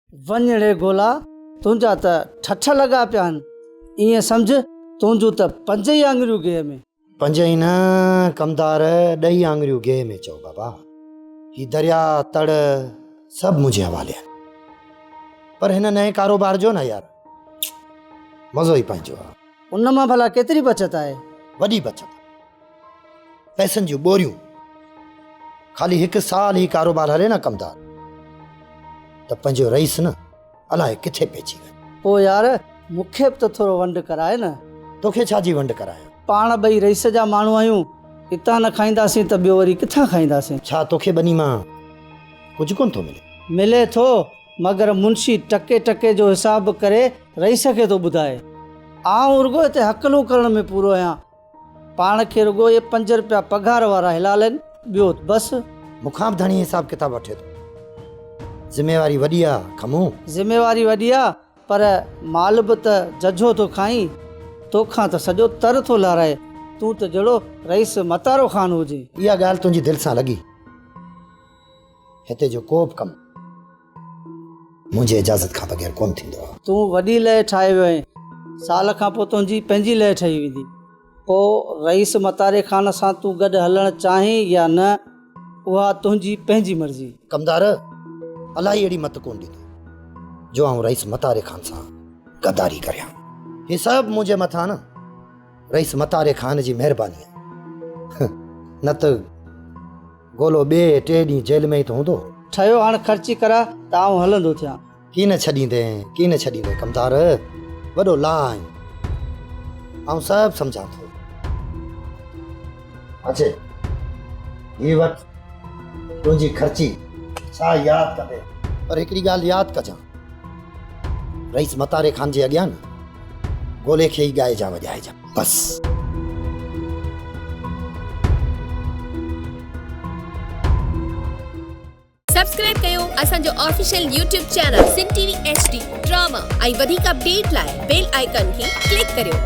वञड़े गोला तुंहिंजा त ठठ लॻा पिया आहिनि। ईअं सम्झ तुंहिंजूं त 5 ई आङुरियूं गेह में। 5 ई न कमदार 10 आङुरियूं गेह में चओ बाबा। ही दरिया तड़ सभु मुंहिंजे हवाले आहिनि। पर हिन नए कारोबार जो न यार मज़ो ई पंहिंजो आहे। उन मां भला केतिरी बचत आहे? वॾी बचत, पैसनि जूं बोरियूं। ख़ाली 1 साल ही कारोबार हले न कमदार त पंहिंजो रईस न अलाए किथे पइजी वियो। पोइ यार मूंखे बि त थोरो वंड कराए न। तोखे छा जी वंड करायां? पाण ॿई रईस जा माण्हू आहियूं, हितां न खाईंदासीं त ॿियो वरी किथां खाईंदासीं? छा तोखे ॿनी मां कुझु कोन थो मिले? मिले थो, मगर मुंशी टके टके जो हिसाब करे रईस खे थो ॿुधाए। आउं रुगो हिते हकलूं करण में पूरो आहियां। पाण खे रुगो ये 5 रुपया पघार वारा हिलालनि, ॿियो बसि। मूंखां बि धणी हिसाब किताब वठे थो। ज़िम्मेवारी वॾी आहे खमूं। ज़िम्मेवारी वॾी आहे, पर माल बि त जझो थो खाई। तोखां त सॼो तर थो लाराए। तूं त जहिड़ो रईस मतारो ख़ान हुजे। इहा ॻाल्हि तुंहिंजी दिलि सां लॻी। हिते जो को बि कमु मुंहिंजे इजाज़त खां बग़ैर कोन थींदो आहे। तूं वॾी लय ठाहे वियो आहीं, साल खां पोइ तुंहिंजी पंहिंजी लय ठही वेंदी। पोइ रईस मतारे ख़ान सां तूं गॾु हलणु चाहीं या न, उहा तुंहिंजी पंहिंजी मर्ज़ी। कमदार अलाही अहिड़ी मत कोन ॾींदो जो आउं रईस मतारे ख़ान सां गद्दारी करियां। ही सभु मुंहिंजे मथां न रईस मतारे ख़ान जी महिरबानी आहे। न त गोलो 2-3 ॾींहं जेल में ई त हूंदो। ठहियो हाणे ख़र्ची करा त आउं हलंदो थियां। की न छॾींदे कमदार, वॾो ला आहीं। आउं सभु सम्झां थो। अचे ही वटि तुंहिंजी ख़र्ची। छा यादि कंदे? पर हिकिड़ी ॻाल्हि यादि कजां, रईस मतारे ख़ान जे अॻियां न गोले खे ई ॻाए जा वॼाइजां बसि। सब्सक्राइब कयो असांजो official YouTube channel Singh TV HD drama ऐं वधीक अपडेट लाइ बेल आइकन खे क्लिक करियो।